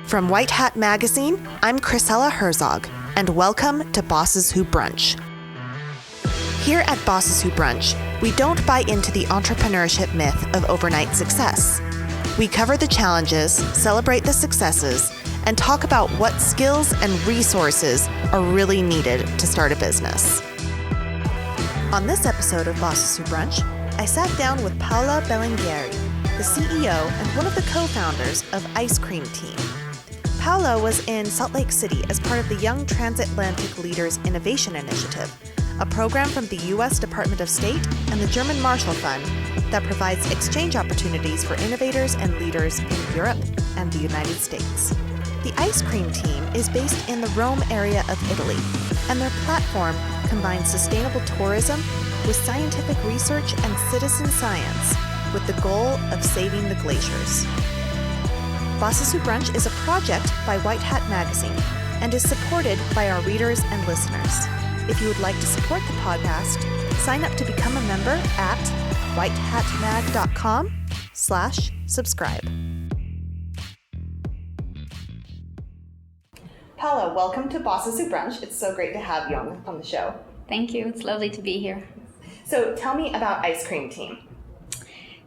From White Hat Magazine, I'm Chrisella Herzog, and welcome to Bosses Who Brunch. Here at Bosses Who Brunch, we don't buy into the entrepreneurship myth of overnight success. We cover the challenges, celebrate the successes, and talk about what skills and resources are really needed to start a business. On this episode of Bosses Who Brunch, I sat down with Paola Belingheri, the CEO and one of the co-founders of IceCream team. Paola was in Salt Lake City as part of the Young Transatlantic Leaders Innovation Initiative, a program from the U.S. Department of State and the German Marshall Fund that provides exchange opportunities for innovators and leaders in Europe and the United States. The IceCream team is based in the Rome area of Italy, and their platform combines sustainable tourism with scientific research and citizen science with the goal of saving the glaciers. Bosses Who Brunch is a project by White Hat Magazine and is supported by our readers and listeners. If you would like to support the podcast, sign up to become a member at whitehatmag.com/subscribe. Paola, welcome to Bosses Who Brunch. It's so great to have you on the show. Thank you. It's lovely to be here. So tell me about IceCream team.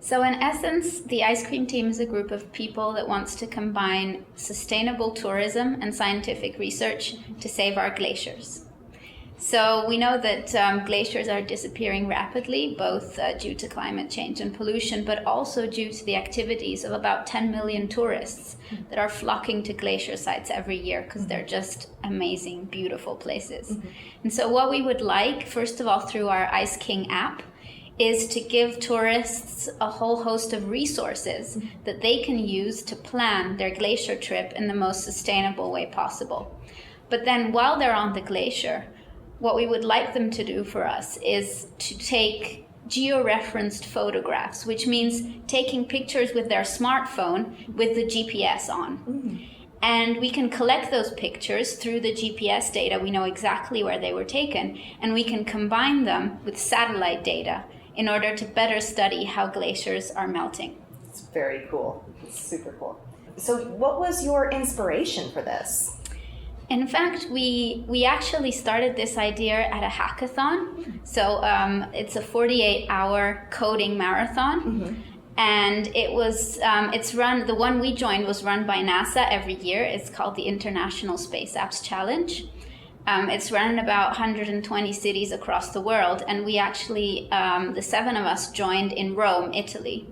So in essence, the IceCream team is a group of people that wants to combine sustainable tourism and scientific research to save our glaciers. So we know that glaciers are disappearing rapidly, both due to climate change and pollution, but also due to the activities of about 10 million tourists that are flocking to glacier sites every year because they're just amazing, beautiful places. And so what we would like, first of all, through our Ice King app, is to give tourists a whole host of resources that they can use to plan their glacier trip in the most sustainable way possible. But then while they're on the glacier, what we would like them to do for us is to take geo-referenced photographs, which means taking pictures with their smartphone with the GPS on. And we can collect those pictures through the GPS data. We know exactly where they were taken, and we can combine them with satellite data in order to better study how glaciers are melting. It's very cool. It's super cool. So what was your inspiration for this? In fact, we actually started this idea at a hackathon. So it's a 48-hour coding marathon. And it was, it's run, the one we joined was run by NASA every year. It's called the International Space Apps Challenge. It's run in about 120 cities across the world. And we actually, the 7 of us joined in Rome, Italy.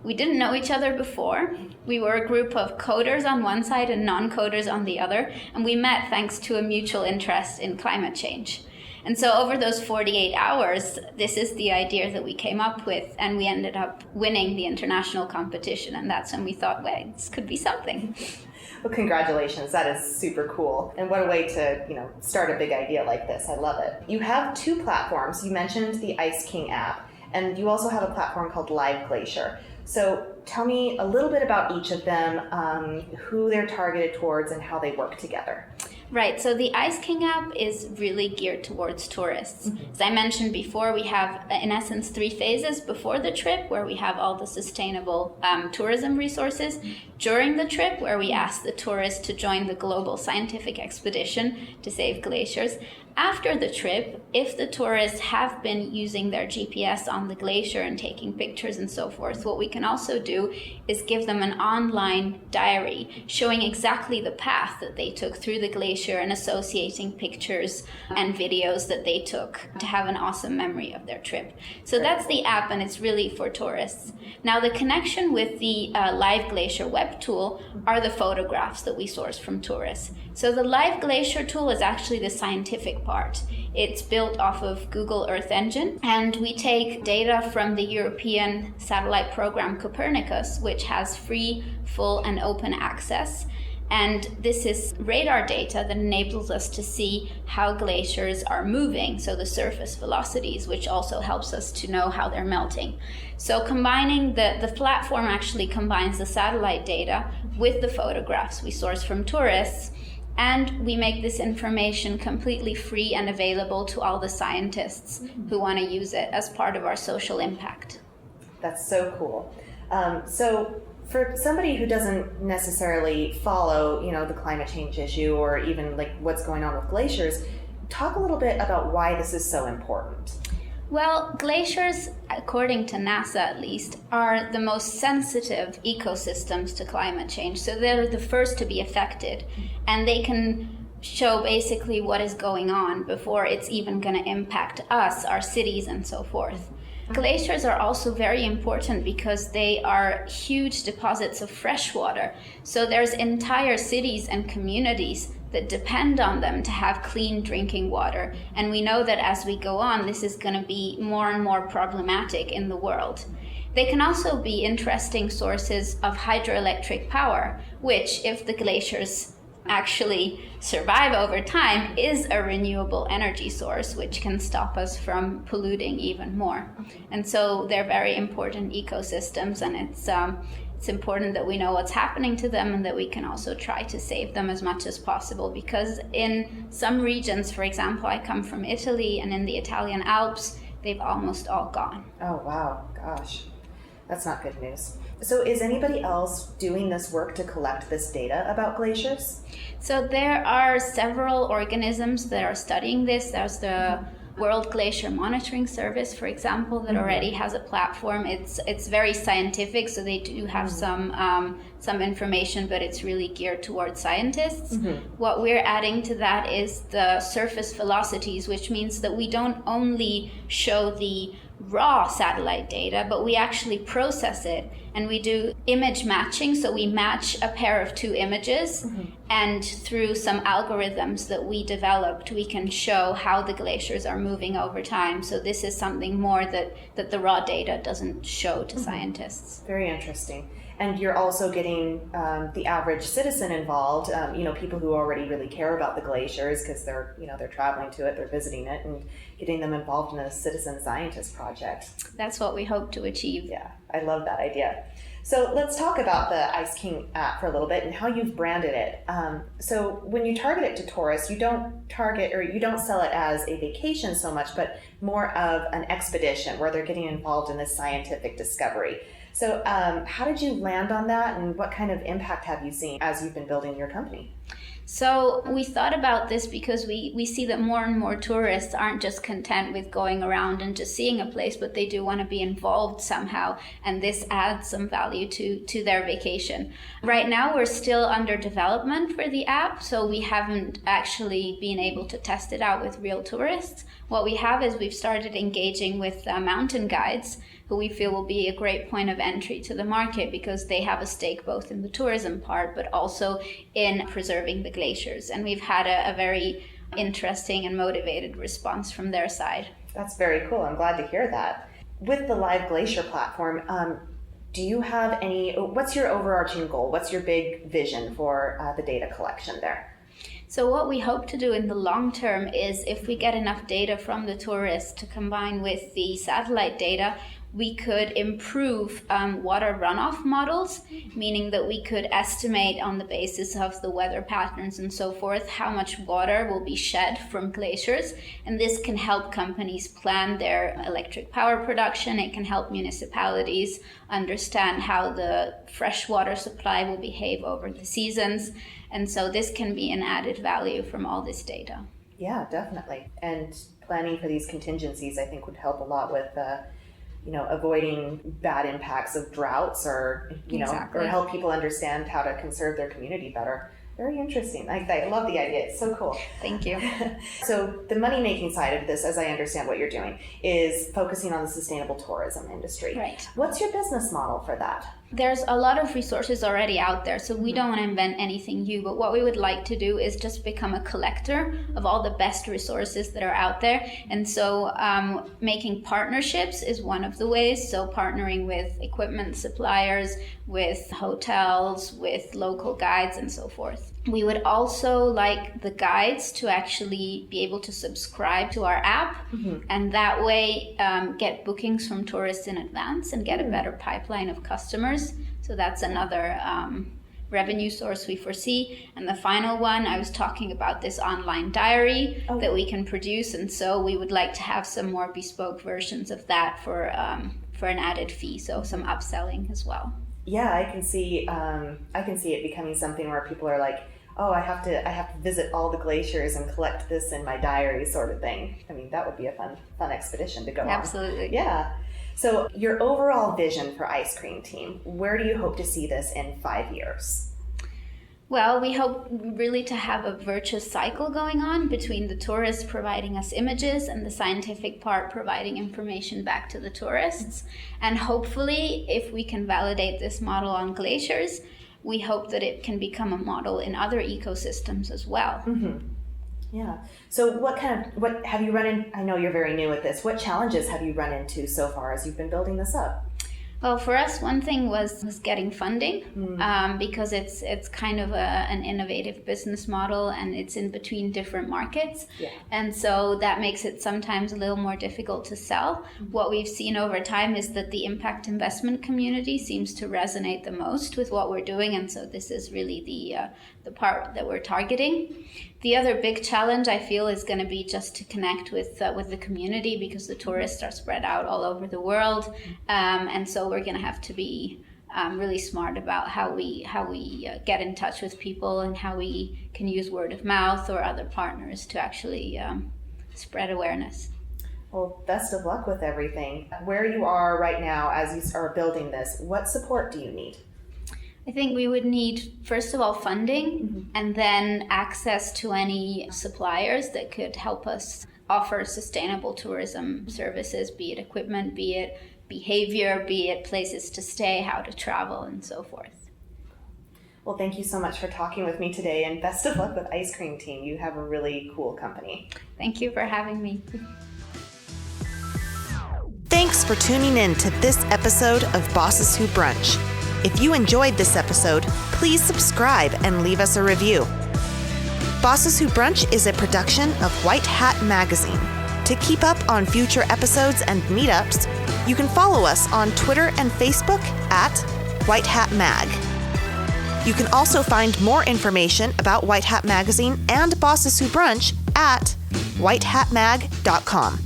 We didn't know each other before. We were a group of coders on one side and non-coders on the other, and we met thanks to a mutual interest in climate change. And so over those 48 hours, this is the idea that we came up with, and we ended up winning the international competition, and that's when we thought, well, this could be something. Well, congratulations. That is super cool. And what a way to, start a big idea like this. I love it. You have 2 platforms. You mentioned the Ice King app, and you also have a platform called Live Glacier. So tell me a little bit about each of them, who they're targeted towards, and how they work together. Right, so the Ice King app is really geared towards tourists. As I mentioned before, we have, in essence, 3 phases before the trip, where we have all the sustainable tourism resources. During the trip, where we ask the tourists to join the global scientific expedition to save glaciers. After the trip, if the tourists have been using their GPS on the glacier and taking pictures and so forth, what we can also do is give them an online diary showing exactly the path that they took through the glacier and associating pictures and videos that they took to have an awesome memory of their trip. So that's the app, and it's really for tourists. Now, the connection with the Live Glacier web tool are the photographs that we source from tourists. So the Live Glacier tool is actually the scientific part. It's built off of Google Earth Engine, and we take data from the European satellite program Copernicus, which has free, full, and open access. And this is radar data that enables us to see how glaciers are moving, so the surface velocities, which also helps us to know how they're melting. So combining the platform actually combines the satellite data with the photographs we source from tourists, and we make this information completely free and available to all the scientists who want to use it as part of our social impact. That's so cool. So For somebody who doesn't necessarily follow, the climate change issue or even like what's going on with glaciers, talk a little bit about why this is so important. Well, glaciers, according to NASA at least, are the most sensitive ecosystems to climate change. So they're the first to be affected, and they can show basically what is going on before it's even going to impact us, our cities, and so forth. Glaciers are also very important because they are huge deposits of fresh water. So there's entire cities and communities that depend on them to have clean drinking water. And we know that as we go on, this is going to be more and more problematic in the world. They can also be interesting sources of hydroelectric power, which, if the glaciers actually survive over time, is a renewable energy source which can stop us from polluting even more. And so they're very important ecosystems, and it's important that we know what's happening to them and that we can also try to save them as much as possible, because in some regions, for example, I come from Italy, and in the Italian Alps, they've almost all gone. Oh, wow. Gosh. That's not good news. So is anybody else doing this work to collect this data about glaciers? So there are several organisms that are studying this. There's the World Glacier Monitoring Service, for example, that already has a platform. It's very scientific, so they do have some information, but it's really geared towards scientists. What we're adding to that is the surface velocities, which means that we don't only show the raw satellite data, but we actually process it, and we do image matching. So we match a pair of two images, and through some algorithms that we developed, we can show how the glaciers are moving over time. So this is something more that the raw data doesn't show to scientists. Very interesting. And you're also getting the average citizen involved, people who already really care about the glaciers because they're traveling to it, they're visiting it, and getting them involved in a citizen scientist project. That's what we hope to achieve. Yeah, I love that idea. So let's talk about the IceCream app for a little bit and how you've branded it. So when you target it to tourists, you don't sell it as a vacation so much, but more of an expedition where they're getting involved in this scientific discovery. So how did you land on that, and what kind of impact have you seen as you've been building your company? So we thought about this because we see that more and more tourists aren't just content with going around and just seeing a place, but they do want to be involved somehow, and this adds some value to their vacation. Right now we're still under development for the app, so we haven't actually been able to test it out with real tourists. What we have is we've started engaging with mountain guides, who we feel will be a great point of entry to the market because they have a stake both in the tourism part but also in preserving the glaciers. And we've had a very interesting and motivated response from their side. That's very cool. I'm glad to hear that. With the Live Glacier platform, do you have what's your overarching goal? What's your big vision for the data collection there? So what we hope to do in the long term is, if we get enough data from the tourists to combine with the satellite data, we could improve water runoff models, meaning that we could estimate on the basis of the weather patterns and so forth how much water will be shed from glaciers. And this can help companies plan their electric power production. It can help municipalities understand how the freshwater supply will behave over the seasons. And so this can be an added value from all this data. Yeah, definitely. And planning for these contingencies, I think, would help a lot with avoiding bad impacts of droughts or help people understand how to conserve their community better. Very interesting. I love the idea. It's so cool. Thank you. So the money-making side of this, as I understand what you're doing, is focusing on the sustainable tourism industry. Right. What's your business model for that? There's a lot of resources already out there, so we don't want to invent anything new, but what we would like to do is just become a collector of all the best resources that are out there. And so making partnerships is one of the ways, so partnering with equipment suppliers, with hotels, with local guides, and so forth. We would also like the guides to actually be able to subscribe to our app, and that way get bookings from tourists in advance and get a better pipeline of customers. So that's another revenue source we foresee. And the final one, I was talking about this online diary that we can produce, and so we would like to have some more bespoke versions of that for an added fee, so some upselling as well. Yeah, I can see it becoming something where people are like, oh, I have to visit all the glaciers and collect this in my diary, sort of thing. I mean, that would be a fun expedition to go on. Absolutely. Yeah. So your overall vision for IceCream Team, where do you hope to see this in 5 years? Well, we hope really to have a virtuous cycle going on between the tourists providing us images and the scientific part providing information back to the tourists. And hopefully, if we can validate this model on glaciers, we hope that it can become a model in other ecosystems as well. Mm-hmm. Yeah. So what have you run in? I know you're very new at this. What challenges have you run into so far as you've been building this up? Well, for us, one thing was getting funding, because it's kind of an innovative business model, and it's in between different markets. Yeah. And so that makes it sometimes a little more difficult to sell. What we've seen over time is that the impact investment community seems to resonate the most with what we're doing, and so this is really the part that we're targeting. The other big challenge, I feel, is going to be just to connect with the community, because the tourists are spread out all over the world, and so we're going to have to be really smart about how we get in touch with people and how we can use word of mouth or other partners to actually spread awareness. Well, best of luck with everything. Where you are right now as you are building this, what support do you need? I think we would need, first of all, funding, and then access to any suppliers that could help us offer sustainable tourism services, be it equipment, be it behavior, be it places to stay, how to travel, and so forth. Well, thank you so much for talking with me today, and best of luck with IceCream Team. You have a really cool company. Thank you for having me. Thanks for tuning in to this episode of Bosses Who Brunch. If you enjoyed this episode, please subscribe and leave us a review. Bosses Who Brunch is a production of White Hat Magazine. To keep up on future episodes and meetups, you can follow us on Twitter and Facebook at White Hat Mag. You can also find more information about White Hat Magazine and Bosses Who Brunch at whitehatmag.com.